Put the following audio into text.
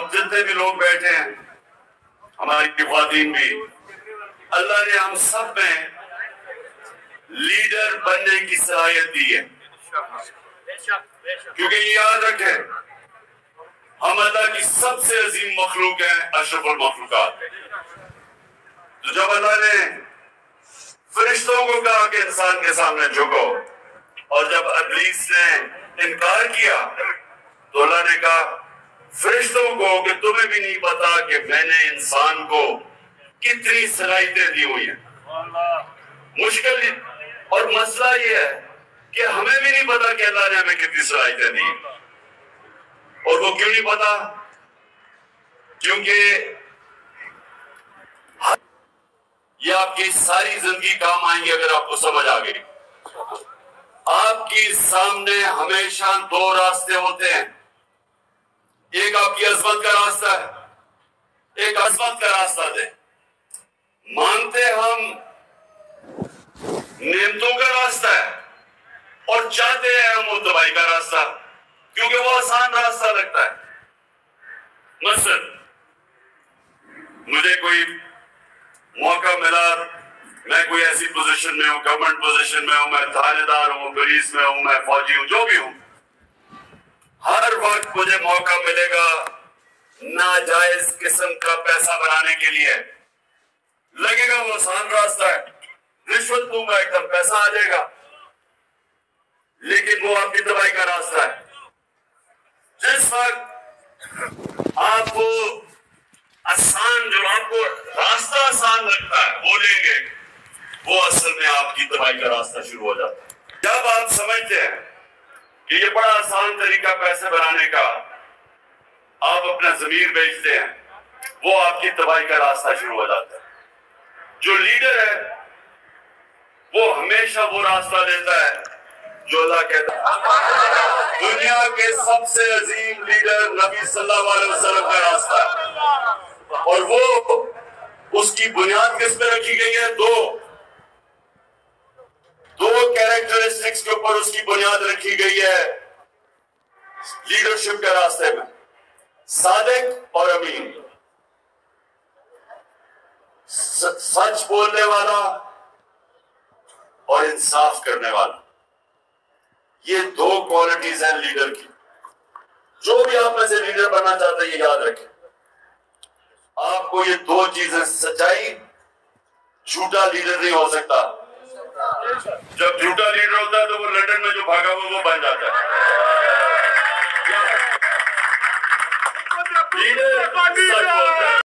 اب جتنے بھی لوگ بیٹھے ہیں ہماری خواتین بھی, اللہ نے ہم سب میں لیڈر بننے کی صلاحیت دی ہے. کیونکہ یہ یاد رکھیں ہم اللہ کی سب سے عظیم مخلوق ہیں, اشرف المخلوقات. تو جب اللہ نے فرشتوں کو کہا کہ انسان کے سامنے جھکو, اور جب ابلیس نے انکار کیا تو اللہ نے کہا فرشتوں کو کہ تمہیں بھی نہیں پتا کہ میں نے انسان کو کتنی صلاحیتیں دی ہوئی ہیں. مشکل اور مسئلہ یہ ہے کہ ہمیں بھی نہیں پتا کہ اللہ نے ہمیں کتنی صلاحیتیں دی, اور وہ کیوں نہیں پتا؟ کیونکہ یہ آپ کی ساری زندگی کام آئیں گے اگر آپ کو سمجھ آ گئی. آپ کی سامنے ہمیشہ دو راستے ہوتے ہیں, ایک آپ کی عظمت کا راستہ ہے, ایک عظمت کا راستہ دے. مانتے ہم نعمتوں کا راستہ ہے اور چاہتے ہیں ہم وہ تباہی کا راستہ, کیونکہ وہ آسان راستہ لگتا ہے. مثلا مجھے کوئی موقع ملا, میں کوئی ایسی پوزیشن میں ہوں, گورنمنٹ پوزیشن میں ہوں, میں تھانے دار ہوں, پولیس میں ہوں, میں فوجی ہوں, جو بھی ہوں, ہر وقت مجھے موقع ملے گا ناجائز قسم کا پیسہ بنانے کے لیے. لگے گا وہ آسان راستہ ہے, رشوت دوں گا ایک دم پیسہ آ جائے گا, لیکن وہ آپ کی تباہی کا راستہ ہے. جس وقت آپ کو آسان, جو آپ کو راستہ آسان لگتا ہے وہ لیں گے, وہ اصل میں آپ کی تباہی کا راستہ شروع ہو جاتا ہے. جب آپ سمجھتے ہیں کہ یہ بڑا آسان طریقہ پیسے بنانے کا, آپ اپنا ضمیر بیچتے ہیں, وہ آپ کی تباہی کا راستہ شروع ہو جاتا ہے. جو لیڈر ہے وہ ہمیشہ وہ راستہ لیتا ہے جو اللہ کہتا ہے. دنیا کے سب سے عظیم لیڈر نبی صلی اللہ علیہ وسلم کا راستہ ہے, اور وہ اس کی بنیاد کس پہ رکھی گئی ہے؟ دو کیریکٹرسٹکس کے اوپر اس کی بنیاد رکھی گئی ہے لیڈرشپ کے راستے میں, صادق اور امین. سچ بولنے والا اور انصاف کرنے والا, یہ دو کوالٹیز ہیں لیڈر کی. جو بھی آپ میں سے لیڈر بننا چاہتا ہے یہ یاد رکھیں, آپ کو یہ دو چیزیں, سچائی, جھوٹا لیڈر نہیں ہو سکتا. جب جھوٹا لیڈر ہوتا ہے تو وہ لندن میں جو بھاگا وہ بن جاتا ہے. لیڈر سچ بولتا ہے.